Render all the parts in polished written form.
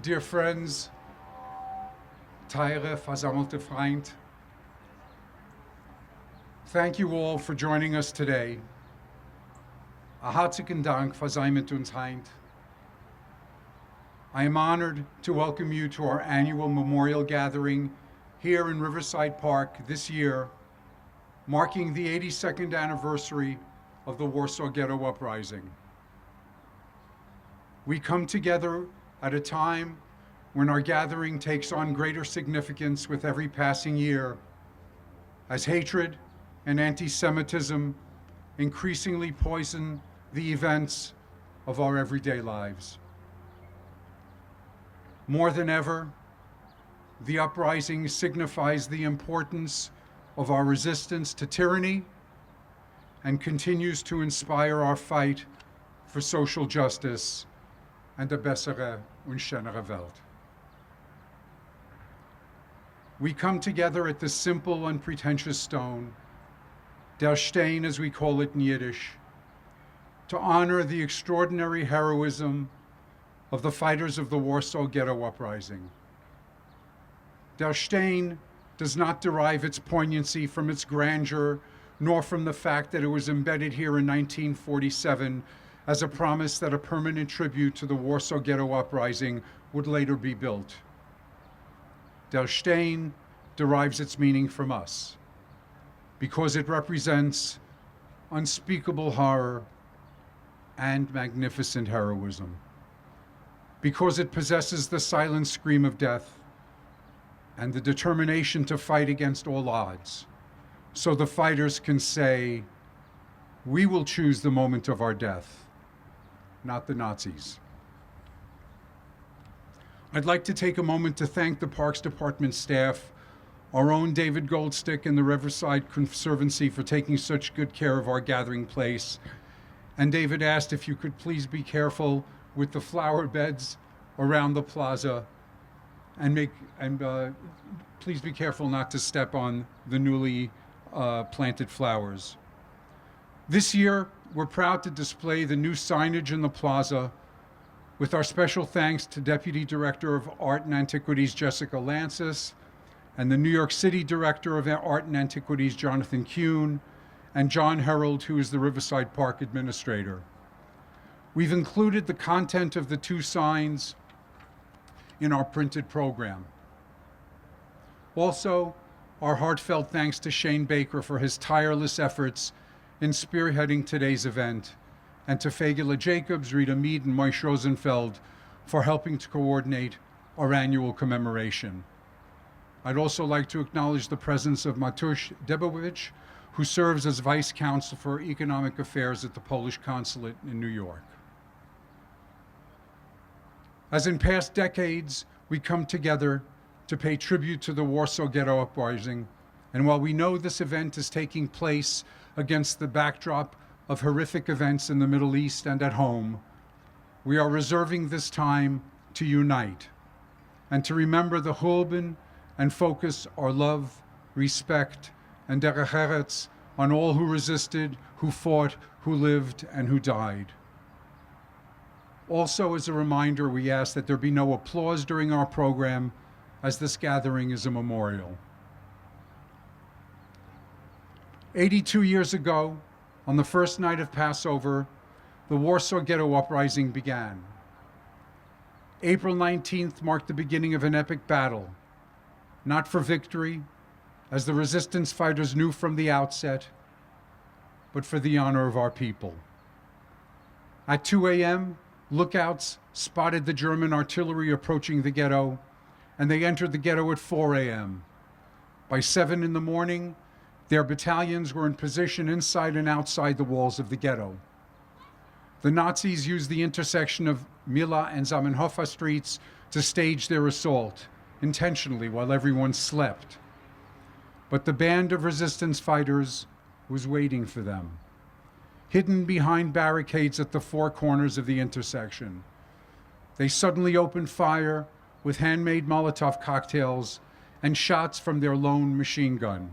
Dear friends, teure versammelte Freund, thank you all for joining us today. A hartlichen Dank für sein mit uns heint. I am honored to welcome you to our annual memorial gathering here in Riverside Park this year, marking the 82nd anniversary of the Warsaw Ghetto Uprising. We come together at a time when our gathering takes on greater significance with every passing year, as hatred and anti-Semitism increasingly poison the events of our everyday lives. More than ever, the uprising signifies the importance of our resistance to tyranny and continues to inspire our fight for social justice and a bessere und schönere Welt. We come together at this simple, unpretentious stone, der Stein as we call it in Yiddish, to honor the extraordinary heroism of the fighters of the Warsaw Ghetto Uprising. Der Stein does not derive its poignancy from its grandeur, nor from the fact that it was embedded here in 1947 as a promise that a permanent tribute to the Warsaw Ghetto Uprising would later be built. Der Stein derives its meaning from us, because it represents unspeakable horror and magnificent heroism, because it possesses the silent scream of death and the determination to fight against all odds, so the fighters can say, "We will choose the moment of our death, not the Nazis." I'd like to take a moment to thank the Parks Department staff, our own David Goldstick and the Riverside Conservancy for taking such good care of our gathering place. And David asked if you could please be careful with the flower beds around the plaza and please be careful not to step on the newly planted flowers. This year, we're proud to display the new signage in the plaza with our special thanks to Deputy Director of Art and Antiquities Jessica Lancis and the New York City Director of Art and Antiquities Jonathan Kuhn and John Herold, who is the Riverside Park Administrator. We've included the content of the two signs in our printed program. Also, our heartfelt thanks to Shane Baker for his tireless efforts in spearheading today's event, and to Feygele Jacobs, Rita Mead, and Moish Rosenfeld for helping to coordinate our annual commemoration. I'd also like to acknowledge the presence of Matusz Debowicz, who serves as Vice Counsel for Economic Affairs at the Polish Consulate in New York. As in past decades, we come together to pay tribute to the Warsaw Ghetto Uprising, and while we know this event is taking place against the backdrop of horrific events in the Middle East and at home, we are reserving this time to unite and to remember the Churban and focus our love, respect, and derech eretz on all who resisted, who fought, who lived, and who died. Also, as a reminder, we ask that there be no applause during our program, as this gathering is a memorial. 82 years ago, on the first night of Passover, the Warsaw Ghetto Uprising began. April 19th marked the beginning of an epic battle, not for victory, as the resistance fighters knew from the outset, but for the honor of our people. At 2 a.m., lookouts spotted the German artillery approaching the ghetto, and they entered the ghetto at 4 a.m. By 7 in the morning, their battalions were in position inside and outside the walls of the ghetto. The Nazis used the intersection of Mila and Zamenhof streets to stage their assault, intentionally while everyone slept. But the band of resistance fighters was waiting for them, hidden behind barricades at the four corners of the intersection. They suddenly opened fire with handmade Molotov cocktails and shots from their lone machine gun.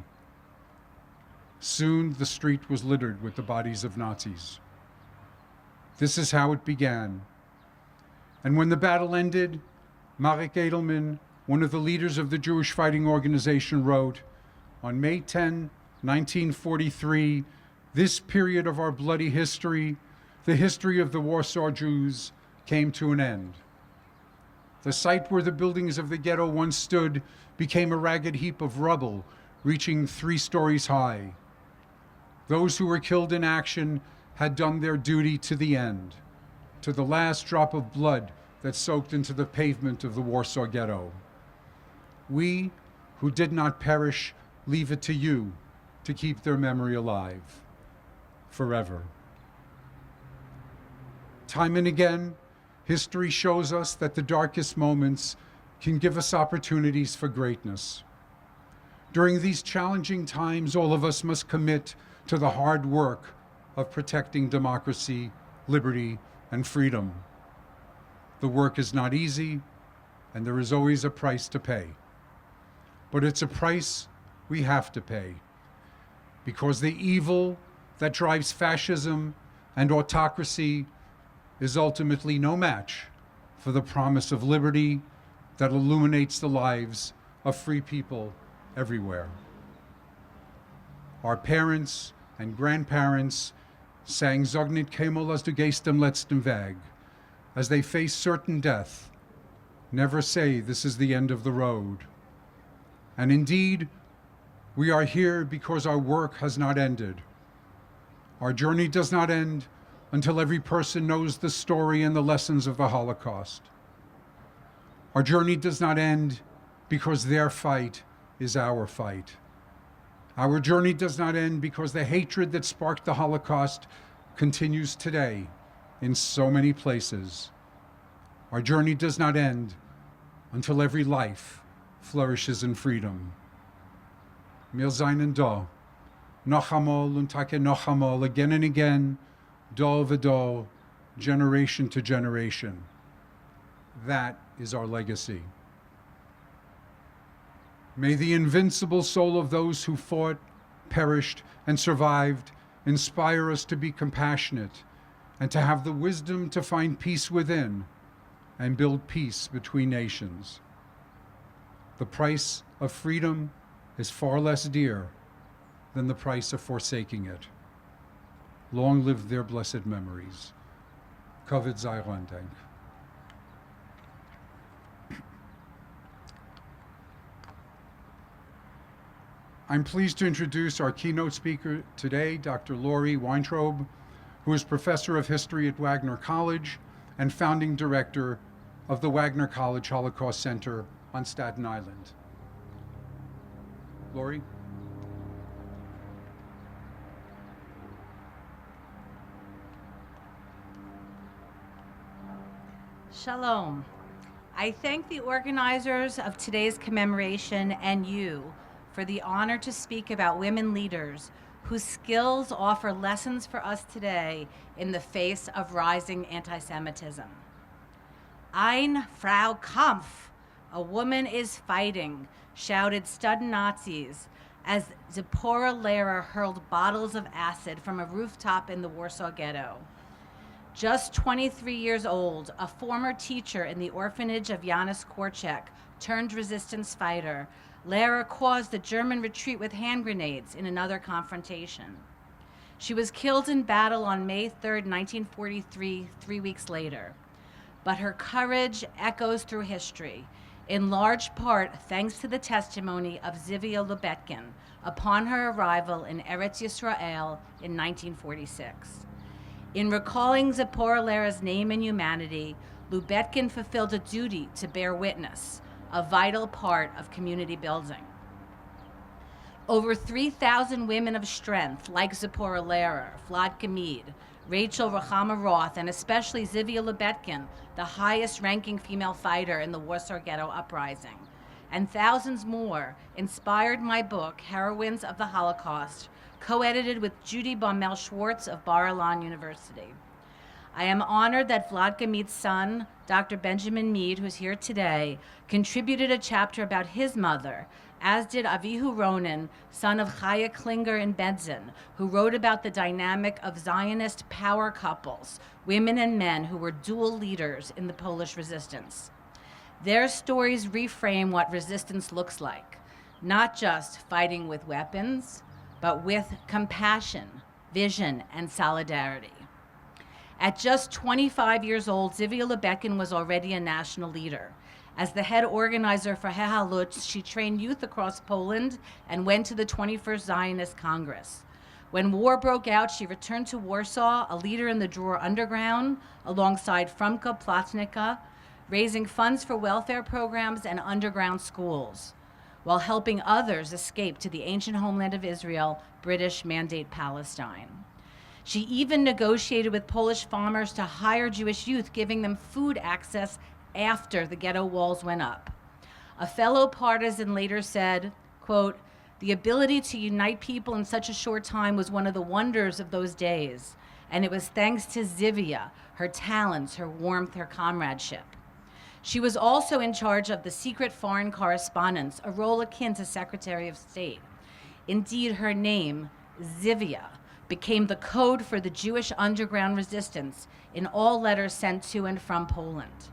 Soon the street was littered with the bodies of Nazis. This is how it began. And when the battle ended, Marek Edelman, one of the leaders of the Jewish Fighting Organization, wrote, "On May 10, 1943, this period of our bloody history, the history of the Warsaw Jews, came to an end. The site where the buildings of the ghetto once stood became a ragged heap of rubble, reaching 3 stories high. Those who were killed in action had done their duty to the end, to the last drop of blood that soaked into the pavement of the Warsaw Ghetto. We, who did not perish, leave it to you to keep their memory alive forever." Time and again, history shows us that the darkest moments can give us opportunities for greatness. During these challenging times, all of us must commit to the hard work of protecting democracy, liberty, and freedom. The work is not easy, and there is always a price to pay. But it's a price we have to pay, because the evil that drives fascism and autocracy is ultimately no match for the promise of liberty that illuminates the lives of free people everywhere. Our parents and grandparents sang "Sag nit kemol as du gehst dem letzten Weg." As they face certain death, never say this is the end of the road. And indeed, we are here because our work has not ended. Our journey does not end until every person knows the story and the lessons of the Holocaust. Our journey does not end because their fight is our fight. Our journey does not end because the hatred that sparked the Holocaust continues today in so many places. Our journey does not end until every life flourishes in freedom. Wir seien da, noch einmal und take noch einmal, again and again, da v'da, generation to generation. That is our legacy. May the invincible soul of those who fought, perished, and survived inspire us to be compassionate and to have the wisdom to find peace within and build peace between nations. The price of freedom is far less dear than the price of forsaking it. Long live their blessed memories. Kavod Zayron Dank. I'm pleased to introduce our keynote speaker today, Dr. Lori Weintrob, who is professor of history at Wagner College and founding director of the Wagner College Holocaust Center on Staten Island. Lori? Shalom. I thank the organizers of today's commemoration and you for the honor to speak about women leaders whose skills offer lessons for us today in the face of rising anti-Semitism. Ein Frau Kampf, a woman is fighting, shouted student Nazis as Zipporah Lehrer hurled bottles of acid from a rooftop in the Warsaw Ghetto. Just 23 years old, a former teacher in the orphanage of Janusz Korczak turned resistance fighter, Lehrer caused the German retreat with hand grenades in another confrontation. She was killed in battle on May 3, 1943, 3 weeks later. But her courage echoes through history, in large part thanks to the testimony of Zivia Lubetkin upon her arrival in Eretz Yisrael in 1946. In recalling Zipporah Lehrer's name and humanity, Lubetkin fulfilled a duty to bear witness, a vital part of community building. Over 3,000 women of strength, like Zipporah Lehrer, Vlad Gamid, Rachel Ruchama Roth, and especially Zivia Lubetkin, the highest-ranking female fighter in the Warsaw Ghetto Uprising, and thousands more, inspired my book, Heroines of the Holocaust, co-edited with Judy Baumel-Schwartz of Bar-Ilan University. I am honored that Vlad Gamid's son, Dr. Benjamin Mead, who's here today, contributed a chapter about his mother, as did Avihu Ronen, son of Chaya Klinger in Bedzin, who wrote about the dynamic of Zionist power couples, women and men who were dual leaders in the Polish resistance. Their stories reframe what resistance looks like, not just fighting with weapons, but with compassion, vision, and solidarity. At just 25 years old, Zivia Lubekin was already a national leader. As the head organizer for Hehalut, she trained youth across Poland and went to the 21st Zionist Congress. When war broke out, she returned to Warsaw, a leader in the Dror Underground, alongside Frumka Plotnica, raising funds for welfare programs and underground schools, while helping others escape to the ancient homeland of Israel, British Mandate Palestine. She even negotiated with Polish farmers to hire Jewish youth, giving them food access after the ghetto walls went up. A fellow partisan later said, quote, "The ability to unite people in such a short time was one of the wonders of those days, and it was thanks to Zivia, her talents, her warmth, her comradeship." She was also in charge of the secret foreign correspondence, a role akin to Secretary of State. Indeed, her name, Zivia, became the code for the Jewish underground resistance in all letters sent to and from Poland.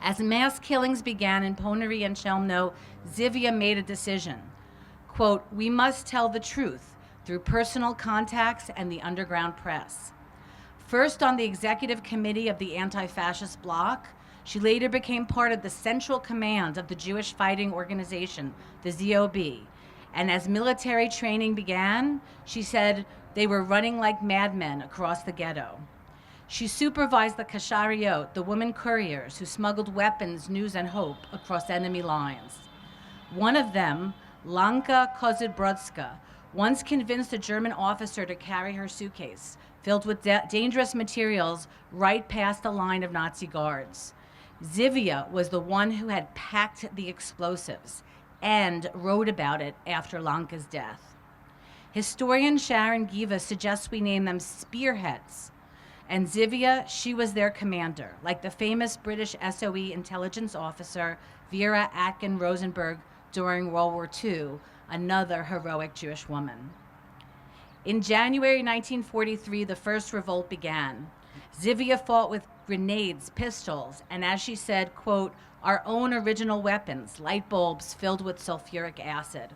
As mass killings began in Ponary and Chelmno, Zivia made a decision. Quote, "We must tell the truth through personal contacts and the underground press." First on the executive committee of the anti-fascist bloc, she later became part of the central command of the Jewish fighting organization, the ZOB. And as military training began, she said they were running like madmen across the ghetto. She supervised the Kashariot, the women couriers who smuggled weapons, news, and hope across enemy lines. One of them, Lanka Kozybrodska, once convinced a German officer to carry her suitcase filled with dangerous materials right past the line of Nazi guards. Zivia was the one who had packed the explosives and wrote about it after Lanka's death. Historian Sharon Giva suggests we name them spearheads. And Zivia, she was their commander, like the famous British SOE intelligence officer Vera Atkin Rosenberg during World War II, another heroic Jewish woman. In January 1943, the first revolt began. Zivia fought with grenades, pistols, and as she said, quote, "our own original weapons, light bulbs filled with sulfuric acid."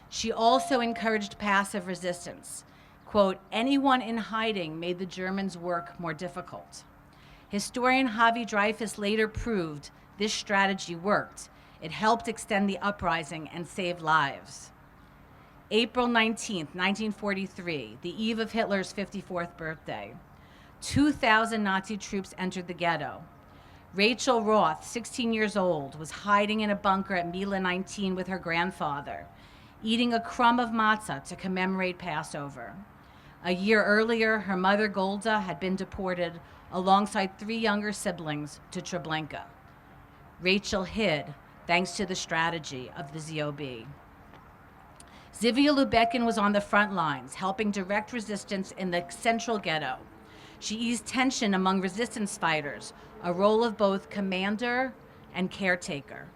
She also encouraged passive resistance. Quote, "anyone in hiding made the Germans' work more difficult." Historian Javi Dreyfus later proved this strategy worked. It helped extend the uprising and save lives. April 19th, 1943, the eve of Hitler's 54th birthday. 2,000 Nazi troops entered the ghetto. Rachel Roth, 16 years old, was hiding in a bunker at Mila 19 with her grandfather, eating a crumb of matzah to commemorate Passover. A year earlier, her mother Golda had been deported alongside 3 younger siblings to Treblinka. Rachel hid thanks to the strategy of the ZOB. Zivia Lubekin was on the front lines, helping direct resistance in the central ghetto. She eased tension among resistance fighters, a role of both commander and caretaker.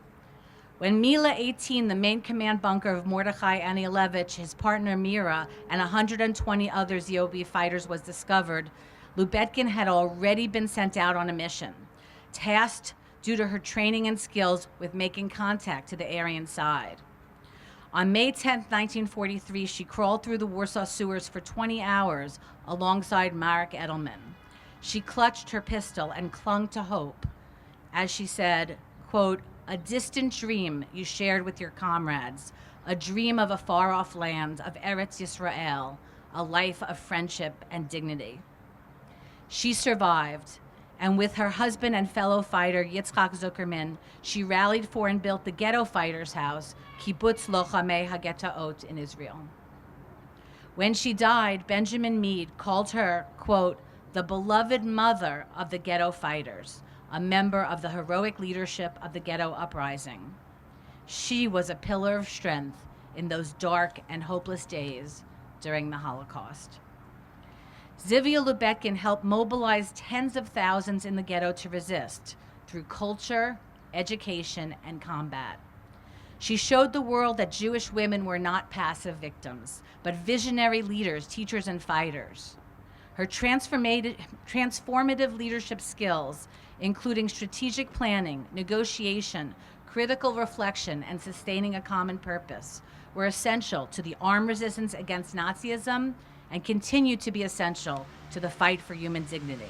When Mila 18, the main command bunker of Mordechai Anielewicz, his partner Mira, and 120 other ZOB fighters was discovered, Lubetkin had already been sent out on a mission, tasked due to her training and skills with making contact to the Aryan side. On May 10, 1943, she crawled through the Warsaw sewers for 20 hours alongside Marek Edelman. She clutched her pistol and clung to hope. As she said, quote, "a distant dream you shared with your comrades, a dream of a far-off land, of Eretz Yisrael, a life of friendship and dignity." She survived, and with her husband and fellow fighter Yitzhak Zuckerman, she rallied for and built the Ghetto Fighters House, Kibbutz Lochamei HaGhettoot in Israel. When she died, Benjamin Mead called her, quote, "the beloved mother of the ghetto fighters, a member of the heroic leadership of the Ghetto Uprising." She was a pillar of strength in those dark and hopeless days during the Holocaust. Zivia Lubekin helped mobilize tens of thousands in the ghetto to resist through culture, education, and combat. She showed the world that Jewish women were not passive victims, but visionary leaders, teachers, and fighters. Her transformative leadership skills, including strategic planning, negotiation, critical reflection, and sustaining a common purpose, were essential to the armed resistance against Nazism and continue to be essential to the fight for human dignity.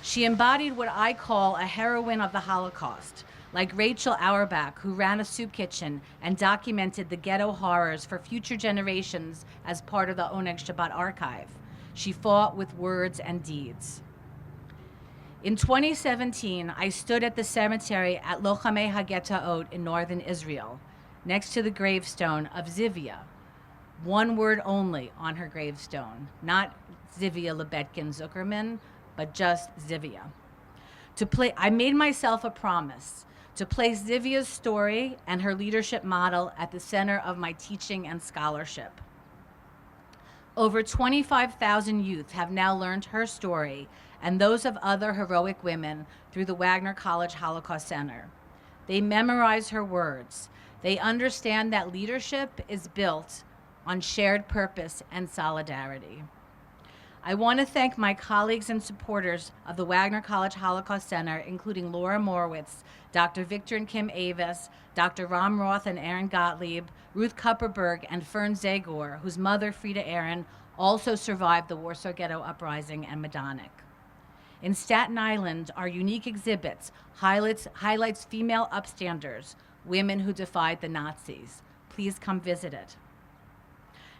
She embodied what I call a heroine of the Holocaust, like Rachel Auerbach, who ran a soup kitchen and documented the ghetto horrors for future generations as part of the Oneg Shabbat archive. She fought with words and deeds. In 2017, I stood at the cemetery at Lochamei HaGhetto in northern Israel, next to the gravestone of Zivia. One word only on her gravestone, not Zivia Lebetkin Zuckerman, but just Zivia. I made myself a promise to place Zivia's story and her leadership model at the center of my teaching and scholarship. Over 25,000 youth have now learned her story and those of other heroic women through the Wagner College Holocaust Center. They memorize her words. They understand that leadership is built on shared purpose and solidarity. I want to thank my colleagues and supporters of the Wagner College Holocaust Center, including Laura Morwitz, Dr. Victor and Kim Avis, Dr. Ram Roth and Aaron Gottlieb, Ruth Kupperberg, and Fern Zagor, whose mother, Frida Aaron, also survived the Warsaw Ghetto Uprising and Majdanek. In Staten Island, our unique exhibits highlights female upstanders, women who defied the Nazis. Please come visit it.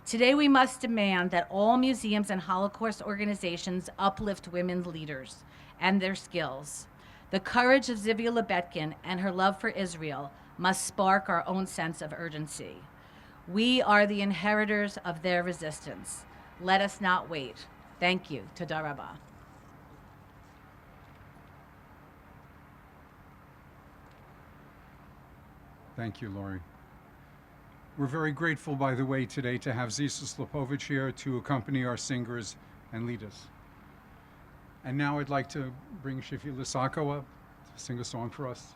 Today, we must demand that all museums and Holocaust organizations uplift women leaders and their skills. The courage of Zivia Lebetkin and her love for Israel must spark our own sense of urgency. We are the inheritors of their resistance. Let us not wait. Thank you. Toda rabah. Thank you, Lori. We're very grateful, by the way, today to have Zisa Slopovich here to accompany our singers and lead us. And now I'd like to bring Shifee Losacco up to sing a song for us.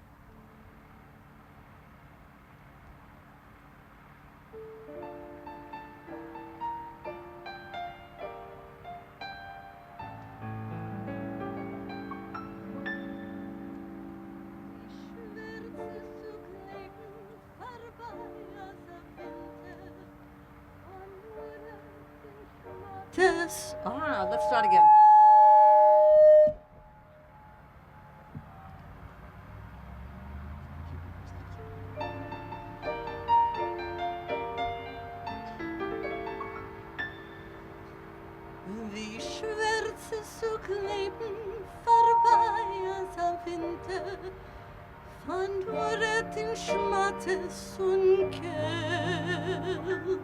Let's start again. Wie schwärzes Leben vorbei als am Winter, verloret in Schmattes und Kält.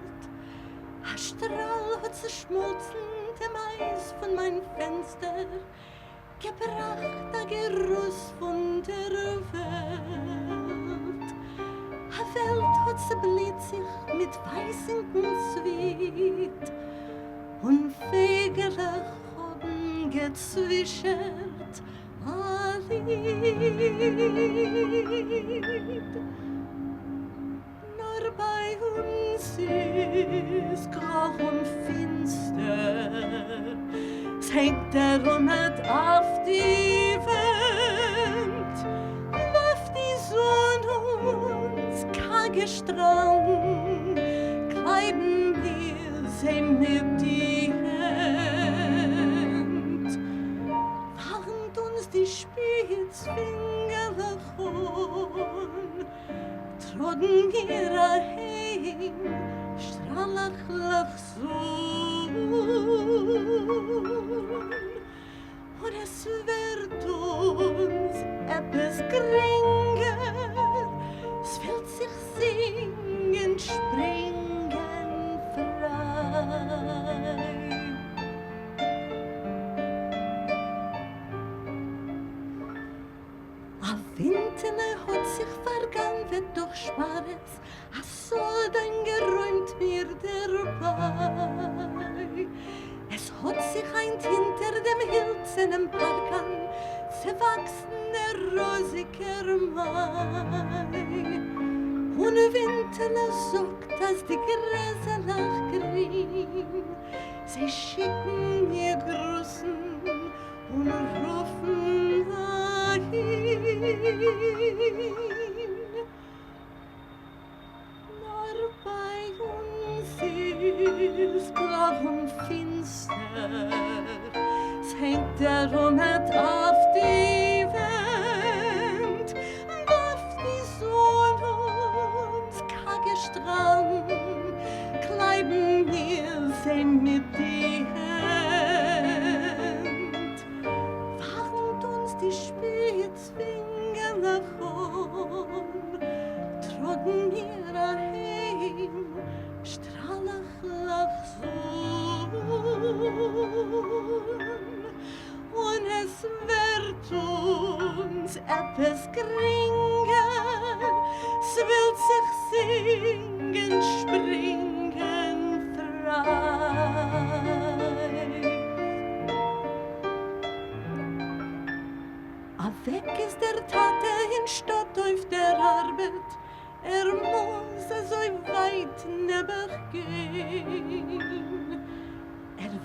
A Strahl hat zerschmolzen dem Eis von mein Fenster, gebracht a Geruss von der Welt. A Welt hat zerbliet sich mit weißendem Zwiet, und Feygele haben gezwischert a Lied. Nur bei uns ist grau und finster, es hängt der Rundet auf die Wand, wirft die Sonne uns karge Strang, kleiden wir sie mit die Hand, warnt uns die Spitzfinger davon, trodden wir heim, stralach so. Und es wird uns etwas geringer, es wird sich singen, springen frei. A Winterne hat sich vergangen, wird doch schwarz, a so dann geräumt mir dabei. Es hat sich eint hinter dem Hilzen im Park an, zerwachsen der rosiger Mai. Und Winterle sagt, dass die Gräser nach grün, sie schicken mir Grüßen und rufen dahin. Nur bei uns ist grau und finster, es hängt der Rummet auf die Wand, wirft die Sonne uns karge Strand, kleiben mir sie mit die Hand, warnt uns die Spitzfinger nach oben, trocken mir daheim, strahlach lach so. Und es wird uns etwas geringer, es will sich singen, springen frei. A weg ist der Tate in Stadt auf der Arbeit, muss so weit nebach gehen.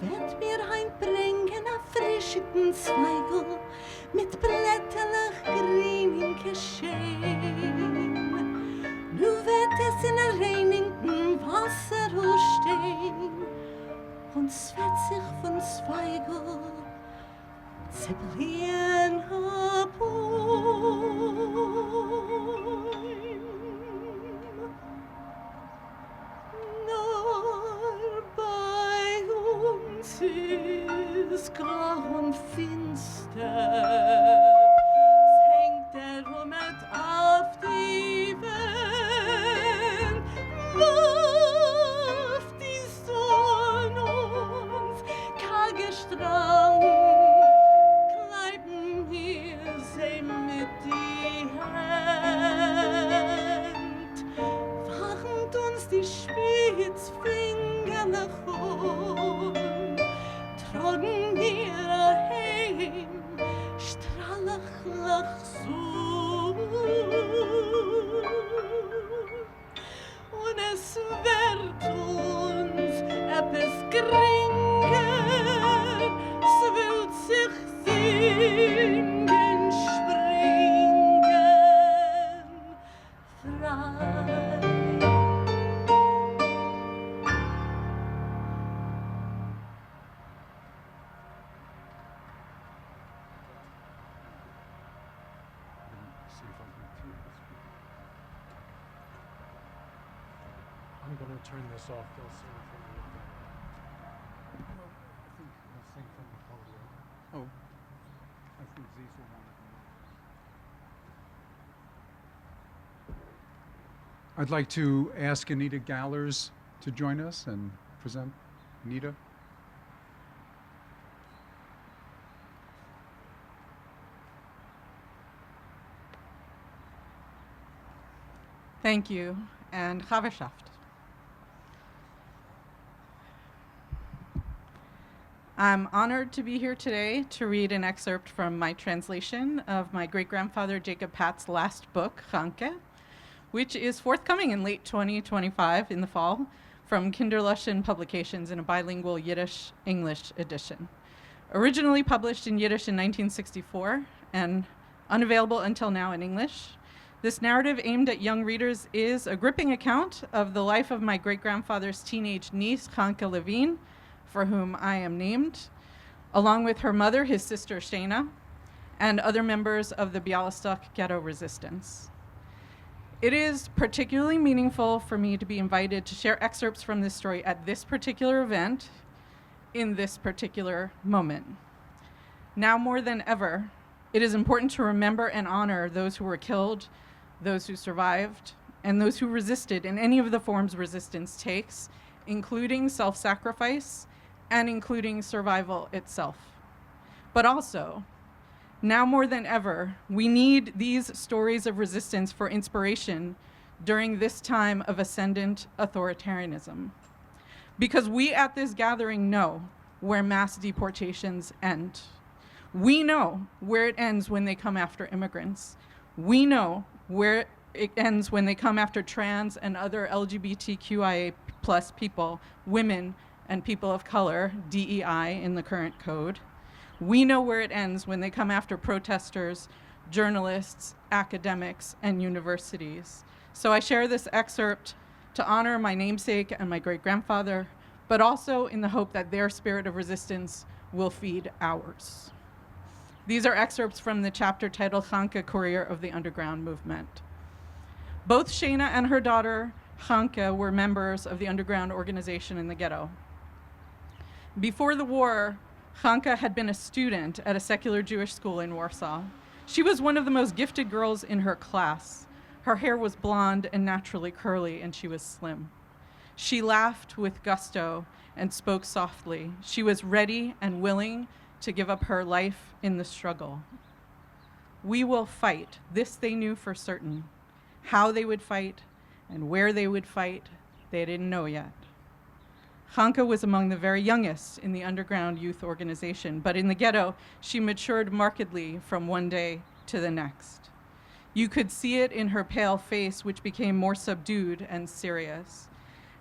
Wird mir heimbringen a frischen Tsvaygl mit blätterlich grünen Geschehen. Nu wird es in reinigen Wasser stehen und es wird sich von Feygel zerbrechen abholen. Nur bei uns ist grau und finster, es hängt der Rummet auf die Wand, wirft die Sonne uns karge Strand, kleiben wir sie mit die Hand, warnt uns die Spitzfinger nach oben, trocken wir heim, strahlach lach so. Und es wird uns etwas geringer, es will sich singen, springen frei. I'm going to turn this off. They'll sing from the I think they'll sing from the podium. Oh, I think these will want to. I'd like to ask Anita Gallers to join us and present. Anita? Thank you, and Chaverschaft. I'm honored to be here today to read an excerpt from my translation of my great-grandfather Jacob Patt's last book, Chanke, which is forthcoming in late 2025 in the fall from Kinderluschen Publications in a bilingual Yiddish-English edition. Originally published in Yiddish in 1964 and unavailable until now in English, this narrative aimed at young readers is a gripping account of the life of my great-grandfather's teenage niece, Chanke Levine, for whom I am named, along with her mother, his sister Shana, and other members of the Bialystok ghetto resistance. It is particularly meaningful for me to be invited to share excerpts from this story at this particular event, in this particular moment. Now more than ever, it is important to remember and honor those who were killed, those who survived, and those who resisted in any of the forms resistance takes, including self-sacrifice and including survival itself. But also, now more than ever, we need these stories of resistance for inspiration during this time of ascendant authoritarianism. Because we at this gathering know where mass deportations end. We know where it ends when they come after immigrants. We know where it ends when they come after trans and other LGBTQIA+ people, women, and people of color, DEI in the current code. We know where it ends when they come after protesters, journalists, academics, and universities. So I share this excerpt to honor my namesake and my great-grandfather, but also in the hope that their spirit of resistance will feed ours. These are excerpts from the chapter titled Chanka, Courier of the Underground Movement. Both Shana and her daughter, Chanka, were members of the underground organization in the ghetto. Before the war, Chanka had been a student at a secular Jewish school in Warsaw. She was one of the most gifted girls in her class. Her hair was blonde and naturally curly, and she was slim. She laughed with gusto and spoke softly. She was ready and willing to give up her life in the struggle. We will fight. This they knew for certain. How they would fight and where they would fight, they didn't know yet. Chanka was among the very youngest in the underground youth organization, but in the ghetto, she matured markedly from one day to the next. You could see it in her pale face, which became more subdued and serious.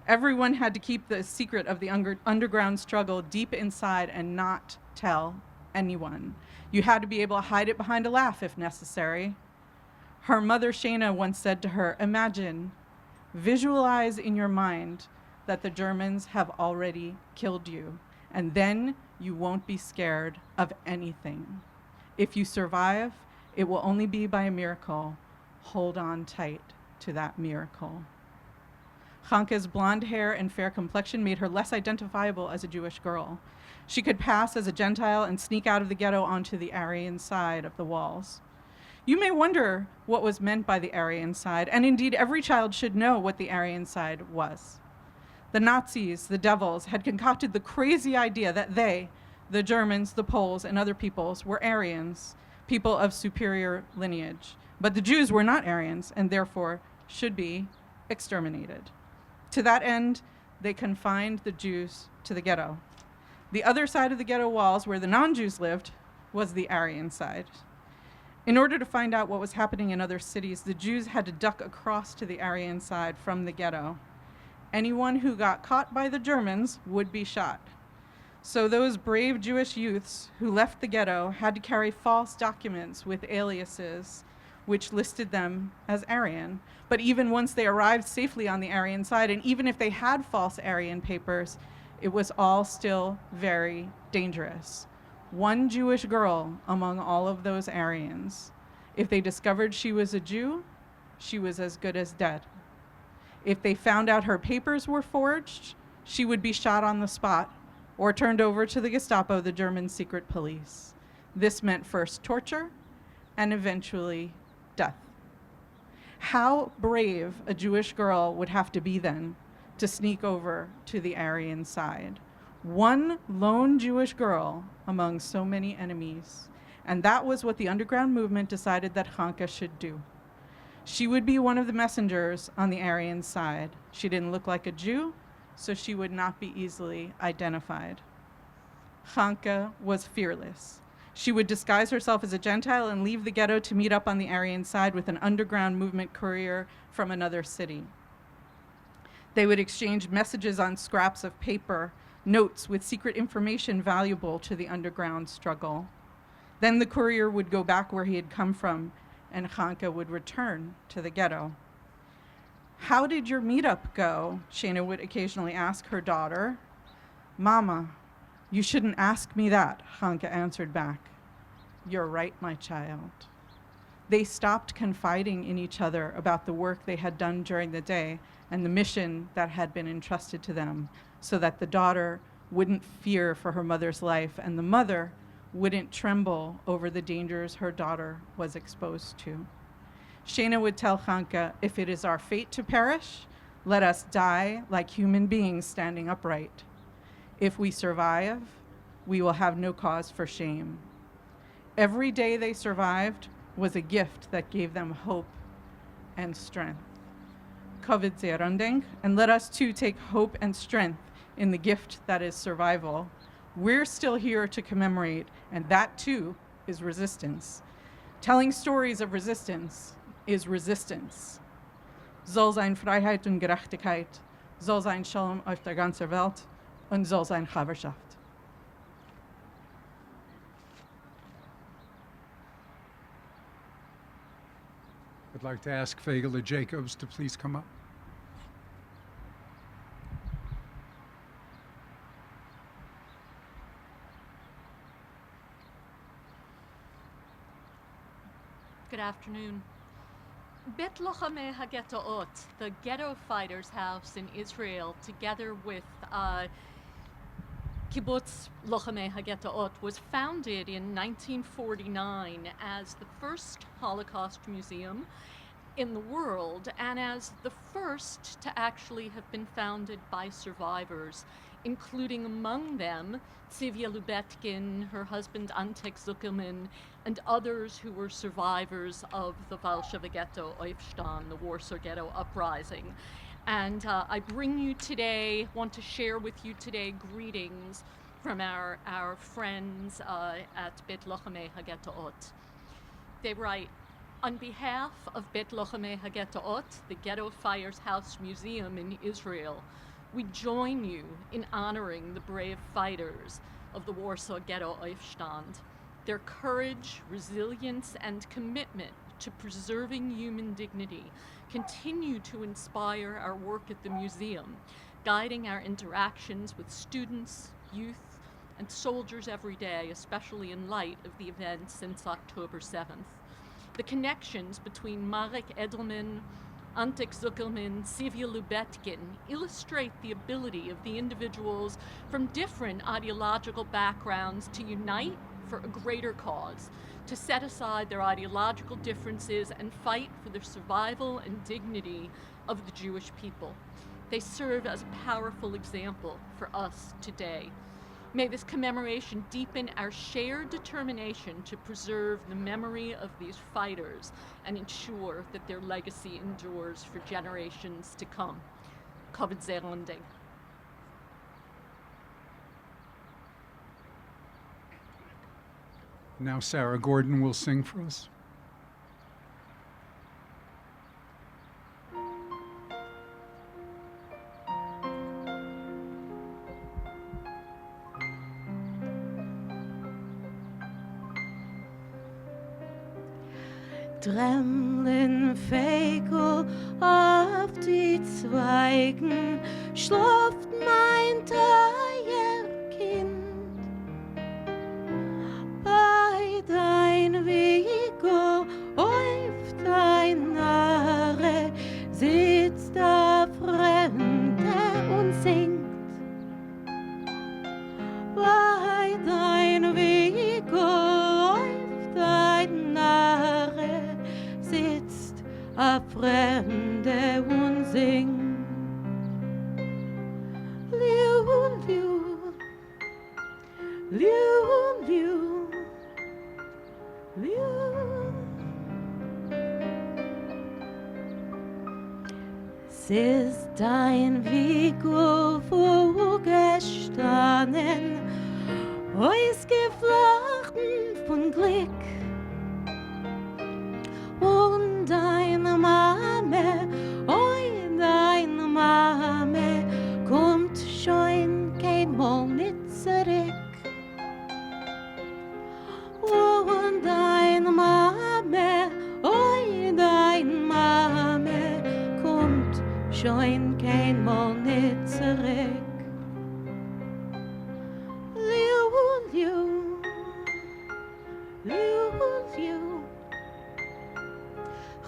Everyone had to keep the secret of the underground struggle deep inside and not tell anyone. You had to be able to hide it behind a laugh if necessary. Her mother, Shana, once said to her, imagine, visualize in your mind that the Germans have already killed you, and then you won't be scared of anything. If you survive, it will only be by a miracle. Hold on tight to that miracle. Chanka's blonde hair and fair complexion made her less identifiable as a Jewish girl. She could pass as a Gentile and sneak out of the ghetto onto the Aryan side of the walls. You may wonder what was meant by the Aryan side, and indeed every child should know what the Aryan side was. The Nazis, the devils, had concocted the crazy idea that they, the Germans, the Poles, and other peoples, were Aryans, people of superior lineage. But the Jews were not Aryans, and therefore should be exterminated. To that end, they confined the Jews to the ghetto. The other side of the ghetto walls, where the non-Jews lived, was the Aryan side. In order to find out what was happening in other cities, the Jews had to duck across to the Aryan side from the ghetto. Anyone who got caught by the Germans would be shot. So those brave Jewish youths who left the ghetto had to carry false documents with aliases, which listed them as Aryan. But even once they arrived safely on the Aryan side, and even if they had false Aryan papers, it was all still very dangerous. One Jewish girl among all of those Aryans, if they discovered she was a Jew, she was as good as dead. If they found out her papers were forged, she would be shot on the spot or turned over to the Gestapo, the German secret police. This meant first torture and eventually death. How brave a Jewish girl would have to be then to sneak over to the Aryan side. One lone Jewish girl among so many enemies. And that was what the underground movement decided that Chanka should do. She would be one of the messengers on the Aryan side. She didn't look like a Jew, so she would not be easily identified. Chanka was fearless. She would disguise herself as a Gentile and leave the ghetto to meet up on the Aryan side with an underground movement courier from another city. They would exchange messages on scraps of paper, notes with secret information valuable to the underground struggle. Then the courier would go back where he had come from, and Chanka would return to the ghetto. How did your meetup go? Shana would occasionally ask her daughter. Mama, you shouldn't ask me that, Chanka answered back. You're right, my child. They stopped confiding in each other about the work they had done during the day and the mission that had been entrusted to them, so that the daughter wouldn't fear for her mother's life and the mother wouldn't tremble over the dangers her daughter was exposed to. Shana would tell Chanka, if it is our fate to perish, let us die like human beings standing upright. If we survive, we will have no cause for shame. Every day they survived was a gift that gave them hope and strength. Kavod Zerandeng, and let us too take hope and strength in the gift that is survival. We're still here to commemorate, and that too is resistance. Telling stories of resistance is resistance. Soll sein Freiheit und Gerechtigkeit, soll sein Shalom auf der ganzen Welt, und soll sein Haberschaft. I'd like to ask Feygele Jacobs to please come up. Good afternoon. Bet Lochameh HaGhettoot, the ghetto fighters' house in Israel, together with Kibbutz Lochameh HaGhettoot, was founded in 1949 as the first Holocaust museum in the world and as the first to actually have been founded by survivors, including among them Tzivya Lubetkin, her husband Antek Zuckerman, and others who were survivors of the Varshever Ghetto Uprising, the Warsaw Ghetto Uprising. And I want to share with you today greetings from our friends at Bet Lochameh HaGhettoot. They write, on behalf of Bet Lochameh HaGhettoot, the Ghetto Fighters' House Museum in Israel, we join you in honoring the brave fighters of the Warsaw Ghetto Uprising. Their courage, resilience, and commitment to preserving human dignity continue to inspire our work at the museum, guiding our interactions with students, youth, and soldiers every day, especially in light of the events since October 7th. The connections between Marek Edelman, Antek Zuckerman, Tzivya Lubetkin illustrate the ability of the individuals from different ideological backgrounds to unite for a greater cause, to set aside their ideological differences and fight for the survival and dignity of the Jewish people. They serve as a powerful example for us today. May this commemoration deepen our shared determination to preserve the memory of these fighters and ensure that their legacy endures for generations to come. Kavod Zeronding. Now Sarah Gordon will sing for us. Dremlen, feygl auf die Zweigen, schlaft mein teuer Kind. Bei dein Wege auf dein Nahe sitzt der Fremde und singt. Bei dein Wege auf dein Nahe sitzt a Fremde und singt. Liu, liu, liu, liu, liu. S'ist dein Weg vorgestanden, ausgeflochten von Glück. Und deine Mame, oi, deine Mame, kommt schon keinmal nicht zurück. Und deine Mame, oi, deine Mame, kommt schon keinmal nicht zurück. Liu, liu, liu, liu.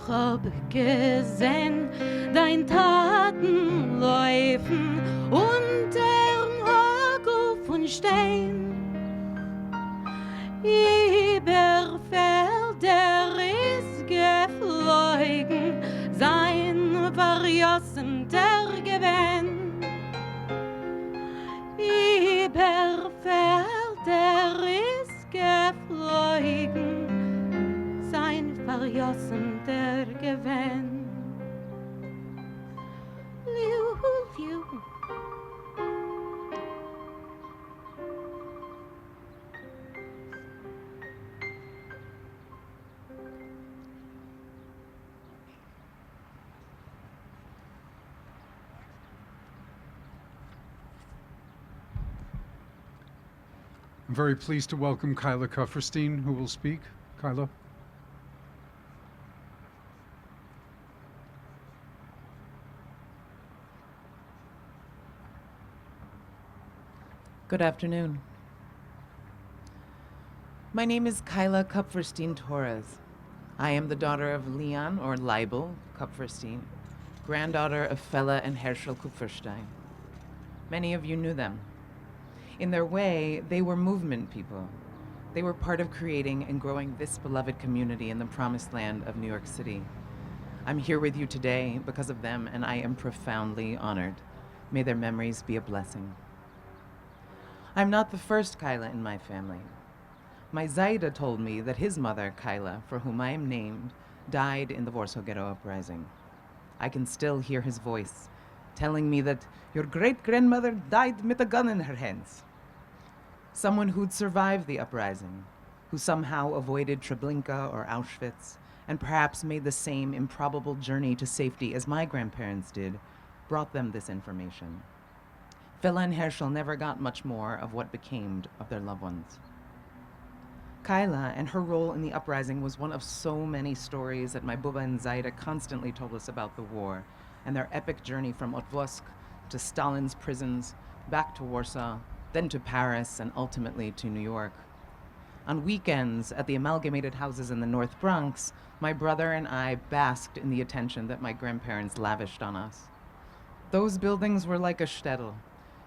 Hab gesehen, dein Taten laufen unterm Hagel von Stein. Über Felder ist geflogen, sein verjossener Gewinn. Über Felder ist geflogen, sein verjossener Gewinn. Liu, liu. I'm very pleased to welcome Kyla Kupferstein, who will speak. Kyla. Good afternoon. My name is Kyla Kupferstein Torres. I am the daughter of Leon, or Leibel, Kupferstein, granddaughter of Fela and Herschel Kupferstein. Many of you knew them. In their way, they were movement people. They were part of creating and growing this beloved community in the promised land of New York City. I'm here with you today because of them, and I am profoundly honored. May their memories be a blessing. I'm not the first Kyla in my family. My Zaida told me that his mother, Kyla, for whom I am named, died in the Warsaw Ghetto Uprising. I can still hear his voice, telling me that your great-grandmother died with a gun in her hands. Someone who'd survived the uprising, who somehow avoided Treblinka or Auschwitz, and perhaps made the same improbable journey to safety as my grandparents did, brought them this information. Fela and Herschel never got much more of what became of their loved ones. Kyla and her role in the uprising was one of so many stories that my Bubba and Zaida constantly told us about the war and their epic journey from Otwosk to Stalin's prisons, back to Warsaw, then to Paris, and ultimately to New York. On weekends at the amalgamated houses in the North Bronx, my brother and I basked in the attention that my grandparents lavished on us. Those buildings were like a shtetl.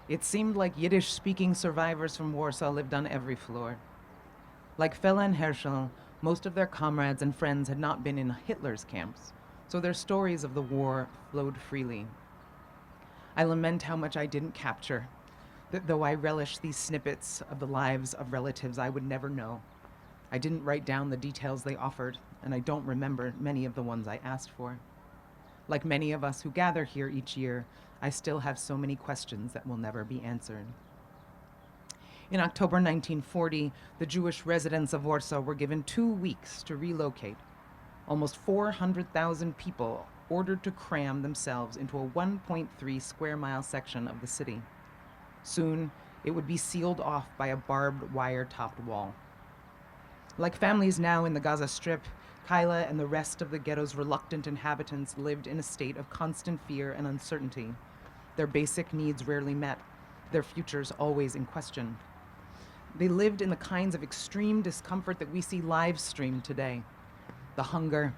It seemed like Yiddish-speaking survivors from Warsaw lived on every floor. Like Fela and Herschel, most of their comrades and friends had not been in Hitler's camps, so their stories of the war flowed freely. I lament how much I didn't capture, that though I relish these snippets of the lives of relatives I would never know, I didn't write down the details they offered, and I don't remember many of the ones I asked for. Like many of us who gather here each year, I still have so many questions that will never be answered. In October 1940, the Jewish residents of Warsaw were given 2 weeks to relocate. Almost 400,000 people ordered to cram themselves into a 1.3 square mile section of the city. Soon, it would be sealed off by a barbed wire-topped wall. Like families now in the Gaza Strip, Kyla and the rest of the ghetto's reluctant inhabitants lived in a state of constant fear and uncertainty. Their basic needs rarely met, their futures always in question. They lived in the kinds of extreme discomfort that we see live-streamed today. The hunger,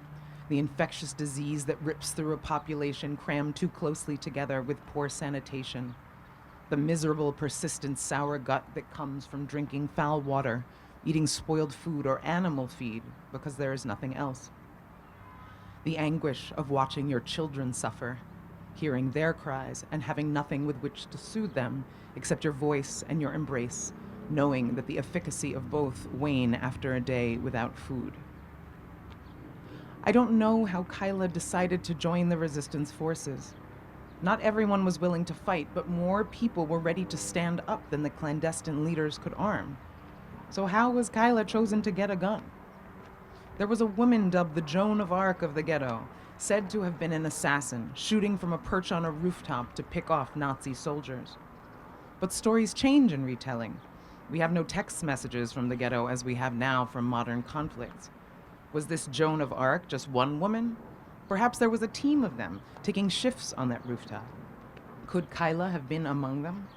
the infectious disease that rips through a population crammed too closely together with poor sanitation. The miserable, persistent sour gut that comes from drinking foul water, eating spoiled food or animal feed because there is nothing else. The anguish of watching your children suffer, hearing their cries and having nothing with which to soothe them except your voice and your embrace, knowing that the efficacy of both wane after a day without food. I don't know how Kyla decided to join the resistance forces. Not everyone was willing to fight, but more people were ready to stand up than the clandestine leaders could arm. So how was Kyla chosen to get a gun? There was a woman dubbed the Joan of Arc of the ghetto, said to have been an assassin, shooting from a perch on a rooftop to pick off Nazi soldiers. But stories change in retelling. We have no text messages from the ghetto as we have now from modern conflicts. Was this Joan of Arc just one woman? Perhaps there was a team of them, taking shifts on that rooftop. Could Kyla have been among them?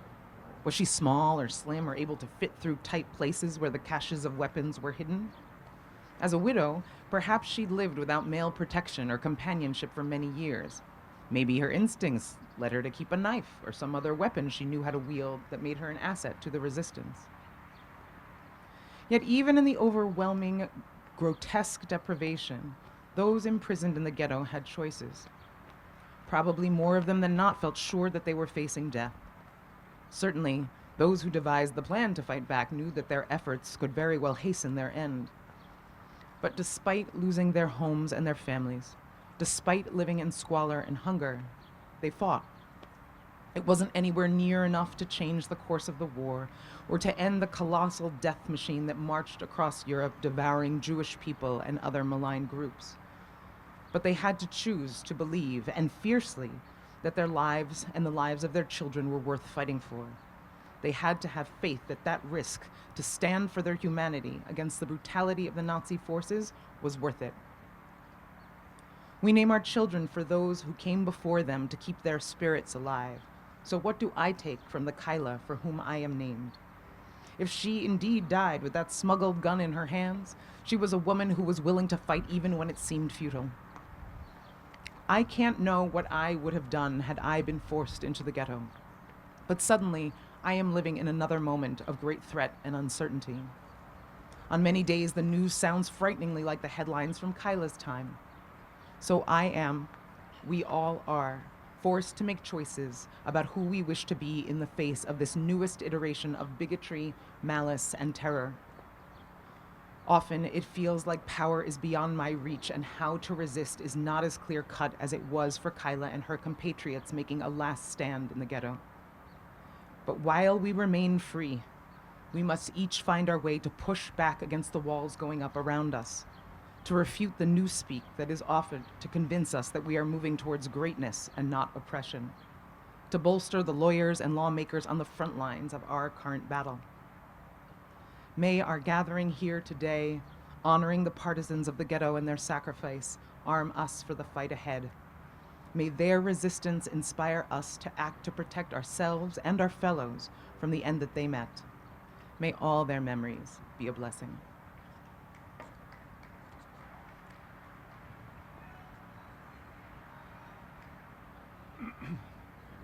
Was she small or slim or able to fit through tight places where the caches of weapons were hidden? As a widow, perhaps she'd lived without male protection or companionship for many years. Maybe her instincts led her to keep a knife or some other weapon she knew how to wield that made her an asset to the resistance. Yet even in the overwhelming, grotesque deprivation, those imprisoned in the ghetto had choices. Probably more of them than not felt sure that they were facing death. Certainly, those who devised the plan to fight back knew that their efforts could very well hasten their end. But despite losing their homes and their families, despite living in squalor and hunger, they fought. It wasn't anywhere near enough to change the course of the war or to end the colossal death machine that marched across Europe, devouring Jewish people and other malign groups. But they had to choose to believe, and fiercely, that their lives and the lives of their children were worth fighting for, they had to have faith that that risk to stand for their humanity against the brutality of the Nazi forces was worth it. We name our children for those who came before them to keep their spirits alive. So what do I take from the Kyla for whom I am named? If she indeed died with that smuggled gun in her hands, she was a woman who was willing to fight even when it seemed futile. I can't know what I would have done had I been forced into the ghetto. But suddenly, I am living in another moment of great threat and uncertainty. On many days, the news sounds frighteningly like the headlines from Kyla's time. So I am, we all are, forced to make choices about who we wish to be in the face of this newest iteration of bigotry, malice, and terror. Often it feels like power is beyond my reach and how to resist is not as clear-cut as it was for Kyla and her compatriots making a last stand in the ghetto. But while we remain free, we must each find our way to push back against the walls going up around us, to refute the newspeak that is offered to convince us that we are moving towards greatness and not oppression, to bolster the lawyers and lawmakers on the front lines of our current battle. May our gathering here today, honoring the partisans of the ghetto and their sacrifice, arm us for the fight ahead. May their resistance inspire us to act to protect ourselves and our fellows from the end that they met. May all their memories be a blessing.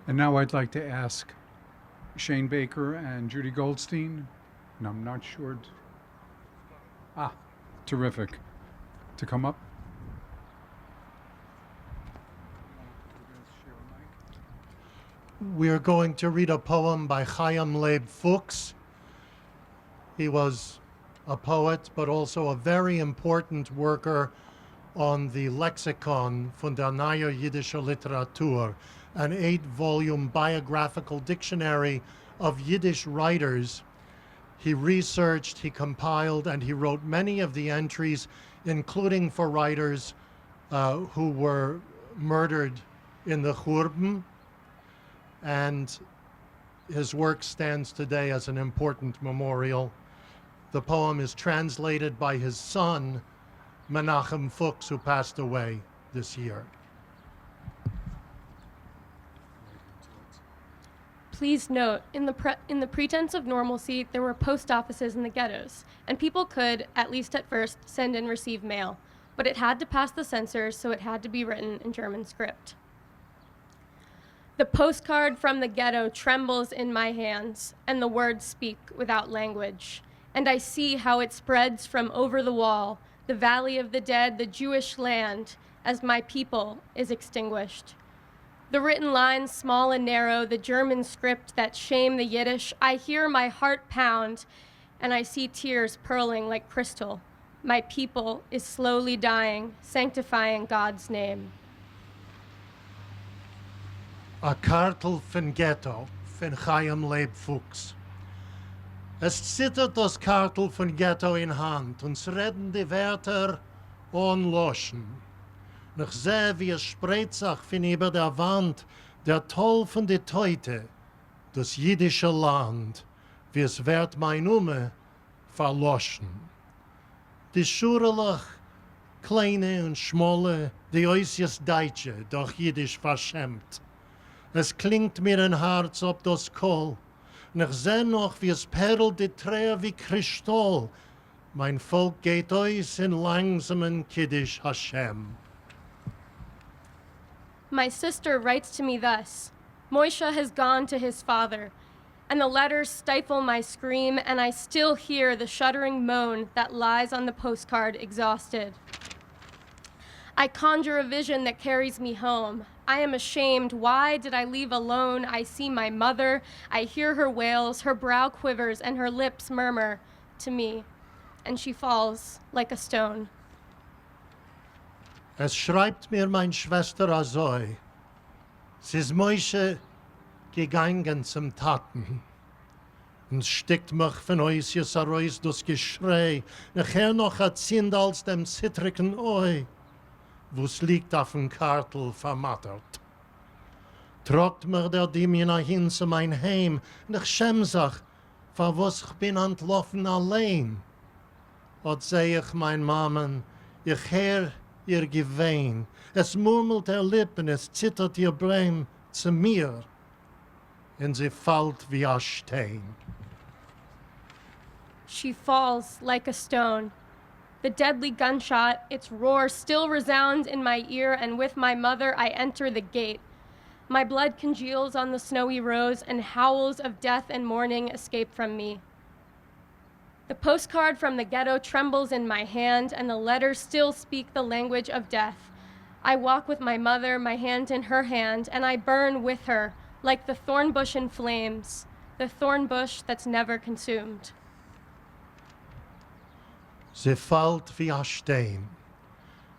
And now I'd like to ask Shane Baker and Judith Goldstein, and I'm not sure. Terrific. To come up. We are going to read a poem by Chaim Leib Fuchs. He was a poet, but also a very important worker on the Lexikon von der Neue Jiddische Literatur, an 8-volume biographical dictionary of Yiddish writers. He researched, he compiled, and he wrote many of the entries, including for writers who were murdered in the Churban. And his work stands today as an important memorial. The poem is translated by his son, Menachem Fuchs, who passed away this year. Please note, in the pretense of normalcy, there were post offices in the ghettos, and people could, at least at first, send and receive mail. But it had to pass the censors, so it had to be written in German script. The postcard from the ghetto trembles in my hands, and the words speak without language. And I see how it spreads from over the wall, the valley of the dead, the Jewish land, as my people is extinguished. The written lines, small and narrow, the German script that shame the Yiddish, I hear my heart pound, and I see tears purling like crystal. My people is slowly dying, sanctifying God's name. A Kartel von Ghetto von Chaim Leib Fuchs. Es zittert das Kartel von Ghetto in Hand, und es reden die Wörter ohne Loschen. Und ich sehe, wie es spreit sich von über der Wand, der Toll von die Teute, das jüdische Land, wie es wird mein Nume verloschen. Die Schurelach, kleine und schmolle, die äußerst Deutsche, doch jüdisch verschämt. Es klingt mir ein Herz ob das Kohl, und ich seh noch, wie es perlt die Träne wie Kristall. Mein Volk geht aus in langsamen Kiddush Hashem. My sister writes to me thus, Moishe has gone to his father, and the letters stifle my scream, and I still hear the shuddering moan that lies on the postcard exhausted. I conjure a vision that carries me home. I am ashamed. Why did I leave alone? I see my mother. I hear her wails. Her brow quivers and her lips murmur to me, and she falls like a stone. Es schreibt mir mein Schwester azoi. Es ist Moishe gegangen zum Taten. Und stickt mich von euch jes arois das Geschrei. Nachher noch hat Zind als dem zittrigen Oi, wo's liegt auf dem Kartel vermattert. Trockt mir der Dimjena hin zu mein Heim, und ich schäm sich, vor was ich bin entlaufen allein. Und seh ich mein Mamen, ich hör ihr Gewein, es murmelt ihr Lippen, es zittert ihr Breim zu mir, und sie fällt wie ein Stein. She falls like a stone. The deadly gunshot, its roar still resounds in my ear, and with my mother I enter the gate. My blood congeals on the snowy rows, and howls of death and mourning escape from me. The postcard from the ghetto trembles in my hand, and the letters still speak the language of death. I walk with my mother, my hand in her hand, and I burn with her, like the thorn bush in flames, the thorn bush that's never consumed. Sie fällt wie ein Stein.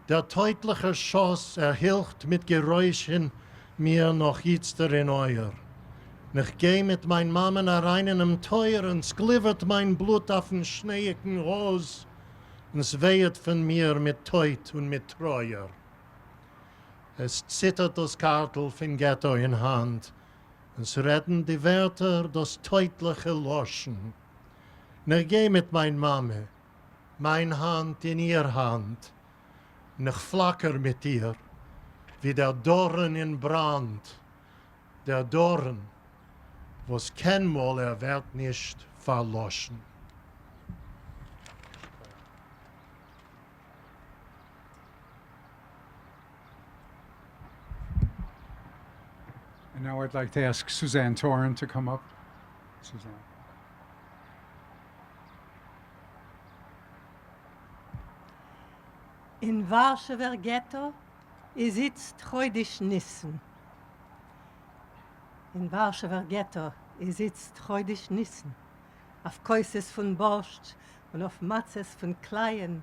Der deutliche Schoss erhilft mit Geräuschen mir noch jetzt in euer. Ich geh mit mein Mammen herein in einem Teuer und es glibbert mein Blut auf den schneeigen Ros und es weht von mir mit Teut und mit Treuer. Es zittert das Kartel von Ghetto in Hand und es retten die Wörter das deutliche Loschen. Ich geh mit mein Mamme, mein Hand in ihr Hand, und ich flacker mit ihr, wie der Dorn in Brand, der Dorn, was keinmal wird nicht verloschen. And now I'd like to ask Suzanne Toren to come up. Suzanne. In Varshever Ghetto sitzt Chodesh Nissen. In Varshever Ghetto sitzt Chodesh Nissen. Auf Käuses von Borscht und auf Matzes von Kleien.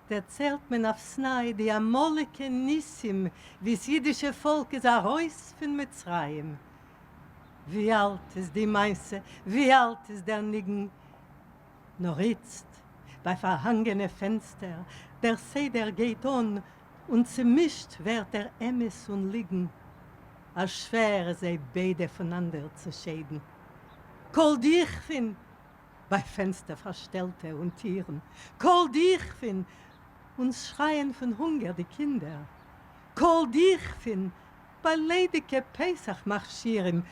Der zählt man auf Snai die amolike Nissim, wie das jüdische Volk ist ein Reus von Mitzrayim. Wie alt ist die Meise, wie alt ist der Niggen? Noch jetzt, bei verhangene Fenster, der Seder geht on und zermischt wird der Emmes und Liegen, als schwer sei beide voneinander zu scheiden. Kol dich fin, bei Fenster Verstellte und Tieren, kol dich fin, uns schreien von Hunger die Kinder, kol dich fin, bei ledige Pesach marschieren,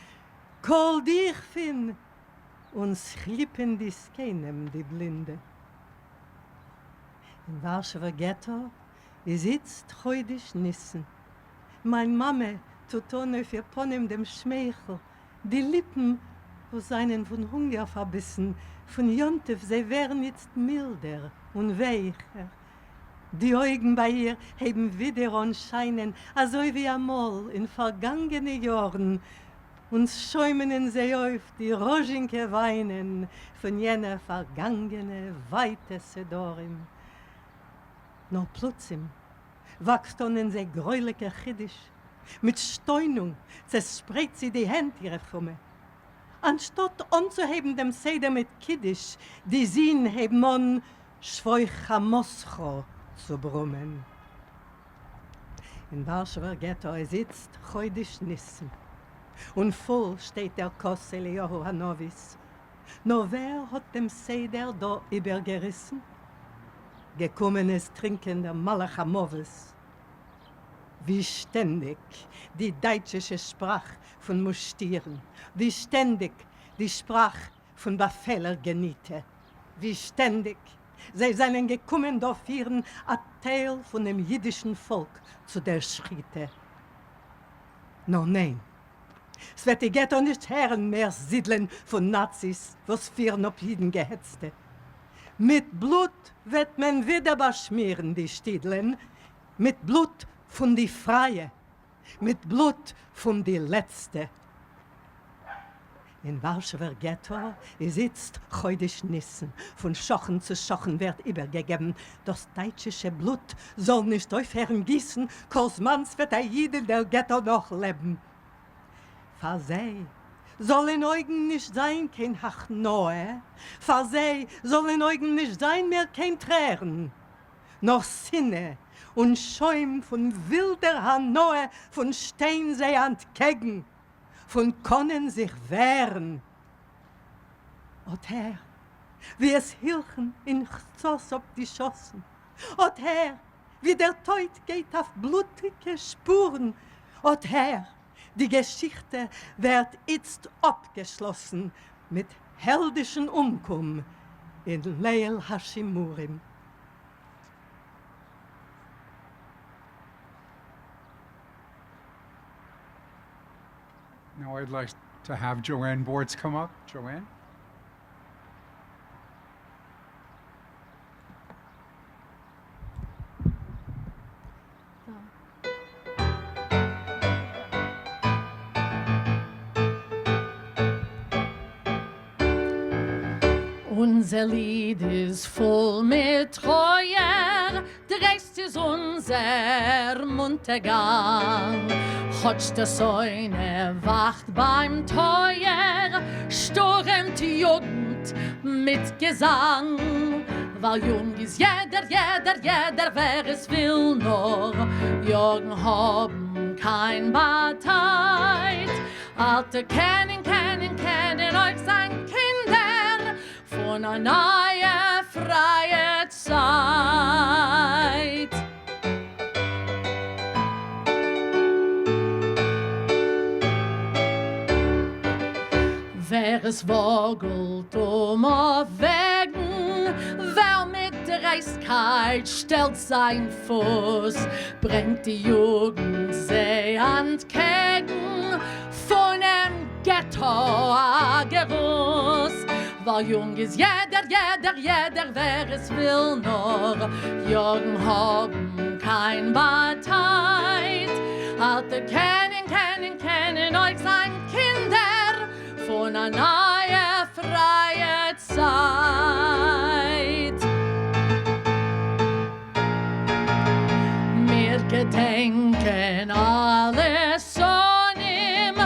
kol dich fin, uns schlippen die Skenem die Blinde. In Varshever Ghetto sitzt Chodesh Nissen. Mein Mame tut auf ihr Ponym dem Schmeichel, die Lippen, wo seinen von Hunger verbissen, von yontev, sie wären jetzt milder und weicher. Die Augen bei ihr heben wieder und scheinen, also wie einmal in vergangenen Jahren, und schäumen sie auf die rosinke Weinen von jener vergangene weite Sedorim. Nur plötzlich wächst ihnen sie gräuliche Chiddisch. Mit Steunung zerspreit sie die Hände ihrer Fumme. Anstatt anzuheben dem Seder mit Kiddisch, die Sinn heben on Shvoi Chamoscho zu brummen. In Varshever Ghetto sitzt Chodesh Nissen. Und voll steht der Kossel Eliyahu Hanovis. Nur wer hat dem Seder da übergerissen? Gekommenes Trinken der Malachamoves. Wie ständig die deutsche Sprache von Mustieren, wie ständig die Sprache von Befehler geniete, wie ständig sie seien gekommen, da führen ein Teil von dem jüdischen Volk zu der Schritte. No, nein, es wird die Ghetto nicht Herren mehr siedeln von Nazis, was führen ob jeden Gehetzte. Mit Blut wird man wieder beschmieren, die Stiedlen, mit Blut von die Freie, mit Blut von die Letzte. In Varshever Ghetto sitzt Chodesh Nissen. Von Schochen zu Schochen wird übergegeben. Das deutsche Blut soll nicht aufhören gießen, Kosmans wird der Jide der Ghetto noch leben. Für sie soll in Augen nicht sein kein Hachnoe, für sie soll in Augen nicht sein mehr kein Tränen, noch Sinne und Schäum von wilder Hanoe von Steinsee und Keggen. von können sich wehren. Und Herr, wie es Hilchen in Chzos ob die Schossen. Und Herr, wie der Teut geht auf blutige Spuren. Und Herr, die Geschichte wird jetzt abgeschlossen mit heldischen Umkum in Leil Hashimurim. Now I'd like to have Joanne Borts come up. Joanne? Unser Lied ist voll mit Treuer, der Rest ist unser Muntergang. Hotsch der Säune wacht beim Teuer, stürmt die Jugend mit Gesang. Weil jung ist jeder, wer es will, nur Jungen haben kein Bartheit. Alte kennen euch sein Kinder von einer neuen, freien Zeit. Wer es wogelt auf Wegen, wer mit Dreistigkeit stellt sein Fuß, bringt die Jugend sie entgegen von dem Ghetto a Geruss. Weil jung ist jeder, wer es will, nur Jungen haben kein Bartheit. Alte kennen euch sein Kinder von einer neuen, freien Zeit. Wir gedenken alles Sonim,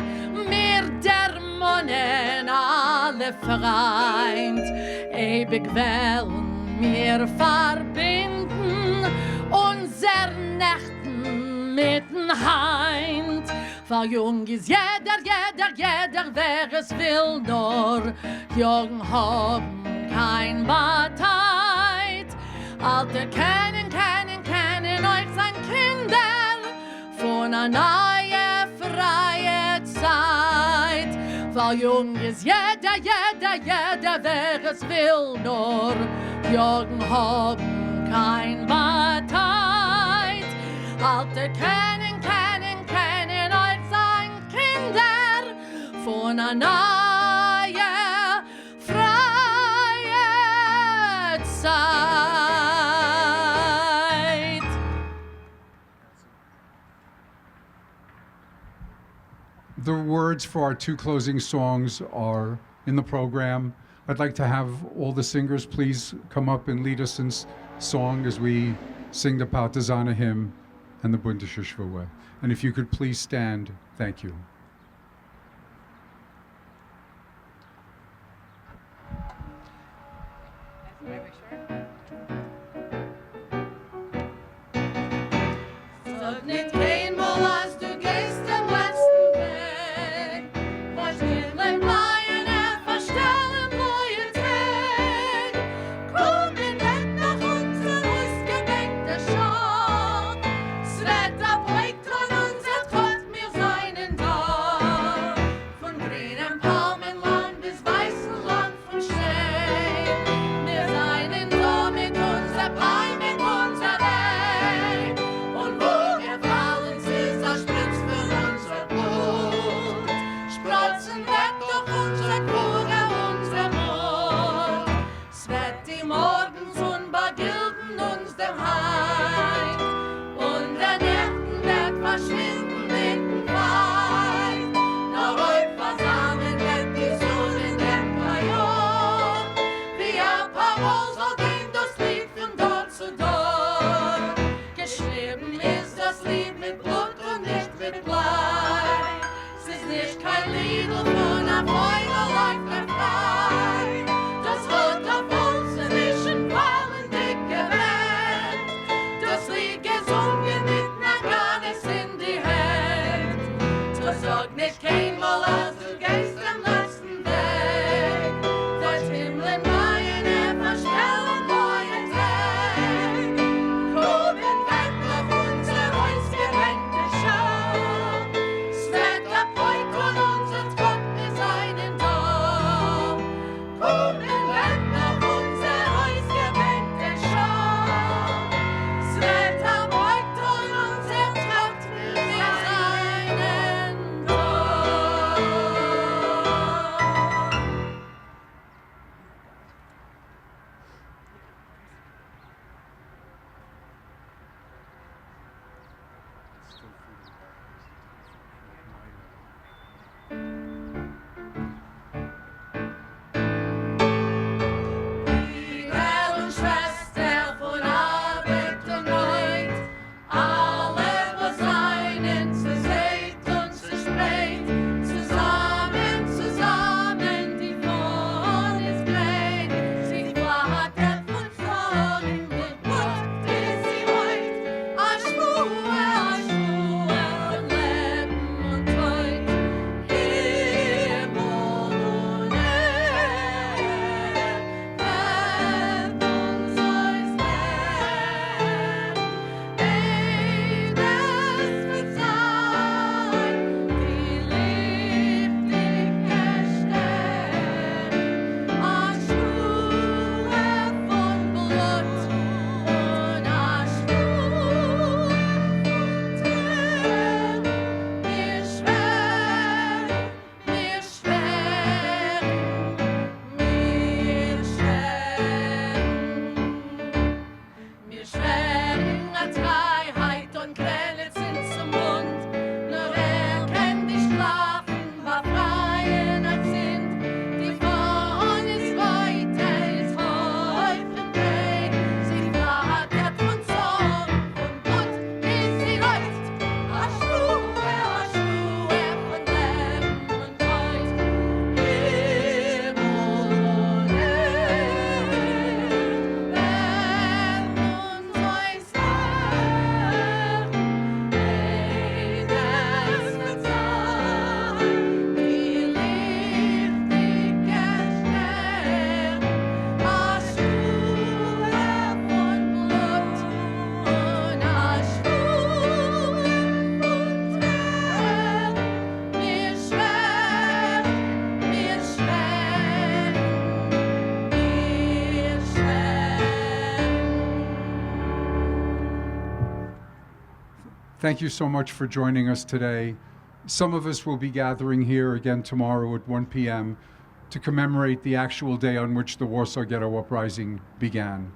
wir dermonen alle vereint. Ewig wollen wir verbinden unser Nächten mit den Heint. Weil jung ist jeder, wer es will, nur Jungen haben kein Bartheit. Alte kennen euch sein Kinder von einer neuen, freien Zeit. Weil jung ist jeder, wer es will, nur Jungen haben kein Bartheit. Alte kennen euch sein Kinder von einer neuen, freien Zeit. The words for our two closing songs are in the program. I'd like to have all the singers please come up and lead us in song as we sing the Partisans hymn and the Bund. And if you could please stand, thank you. Sag nicht kein Mal Thank you so much for joining us today. Some of us will be gathering here again tomorrow at 1 p.m. to commemorate the actual day on which the Warsaw Ghetto Uprising began.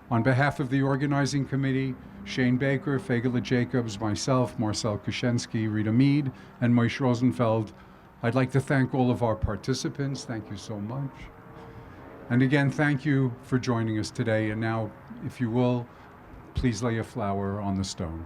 On behalf of the organizing committee, Shane Baker, Feygele Jacobs, myself, Marcel Kshensky, Rita Mead, and Moshe Rosenfeld, I'd like to thank all of our participants. Thank you so much. And again, thank you for joining us today. And now, if you will, please lay a flower on the stone.